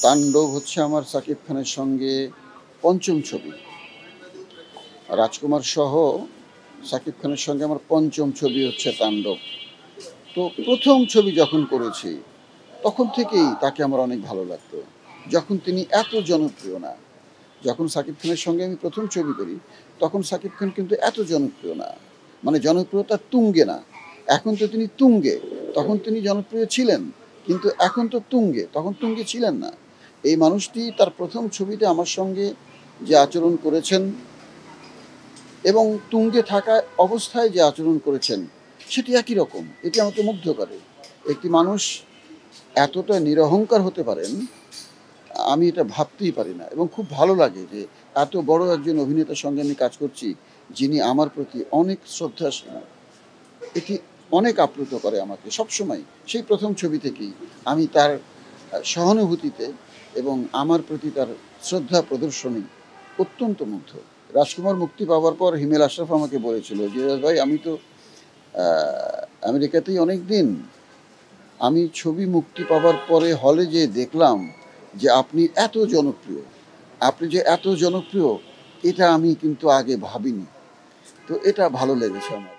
তাণ্ডব হচ্ছে আমার সাকিব খানের সঙ্গে পঞ্চম ছবি। রাজকুমার সহ সাকিব খানের সঙ্গে আমার পঞ্চম ছবি হচ্ছে তাণ্ডব। তো প্রথম ছবি যখন করেছি তখন থেকেই তাকে আমার অনেক ভালো লাগতো। যখন তিনি এত জনপ্রিয় না, যখন সাকিব খানের সঙ্গে আমি প্রথম ছবি করি তখন সাকিব খান কিন্তু এত জনপ্রিয় না, মানে জনপ্রিয়তা তুঙ্গে না। এখন তো তিনি তুঙ্গে, তখন তিনি জনপ্রিয় ছিলেন, কিন্তু এখন তো তুঙ্গে, তখন তুঙ্গে ছিলেন না। এই মানুষটি তার প্রথম ছবিতে আমার সঙ্গে যে আচরণ করেছেন এবং তুঙ্গে থাকা অবস্থায় যে আচরণ করেছেন সেটি একই রকম। এটি আমাকে মুগ্ধ করে। একটি মানুষ এতটা নিরহংকার হতে পারেন, আমি এটা ভাবতেই পারি না। এবং খুব ভালো লাগে যে এত বড় একজন অভিনেতার সঙ্গে আমি কাজ করছি যিনি আমার প্রতি অনেক শ্রদ্ধাশীল। এটি অনেক আপ্লুত করে আমাকে সবসময়। সেই প্রথম ছবি থেকেই আমি তার সহানুভূতিতে এবং আমার প্রতি তার শ্রদ্ধা প্রদর্শনী অত্যন্ত মুগ্ধ। রাজকুমার মুক্তি পাওয়ার পর হিমেল আশরাফ আমাকে বলেছিল যে ভাই, আমি তো আমেরিকাতেই অনেক দিন, আমি ছবি মুক্তি পাওয়ার পরে হলে যে দেখলাম যে আপনি এত জনপ্রিয়, আপনি যে এত জনপ্রিয় এটা আমি কিন্তু আগে ভাবিনি। তো এটা ভালো লেগেছে আমার।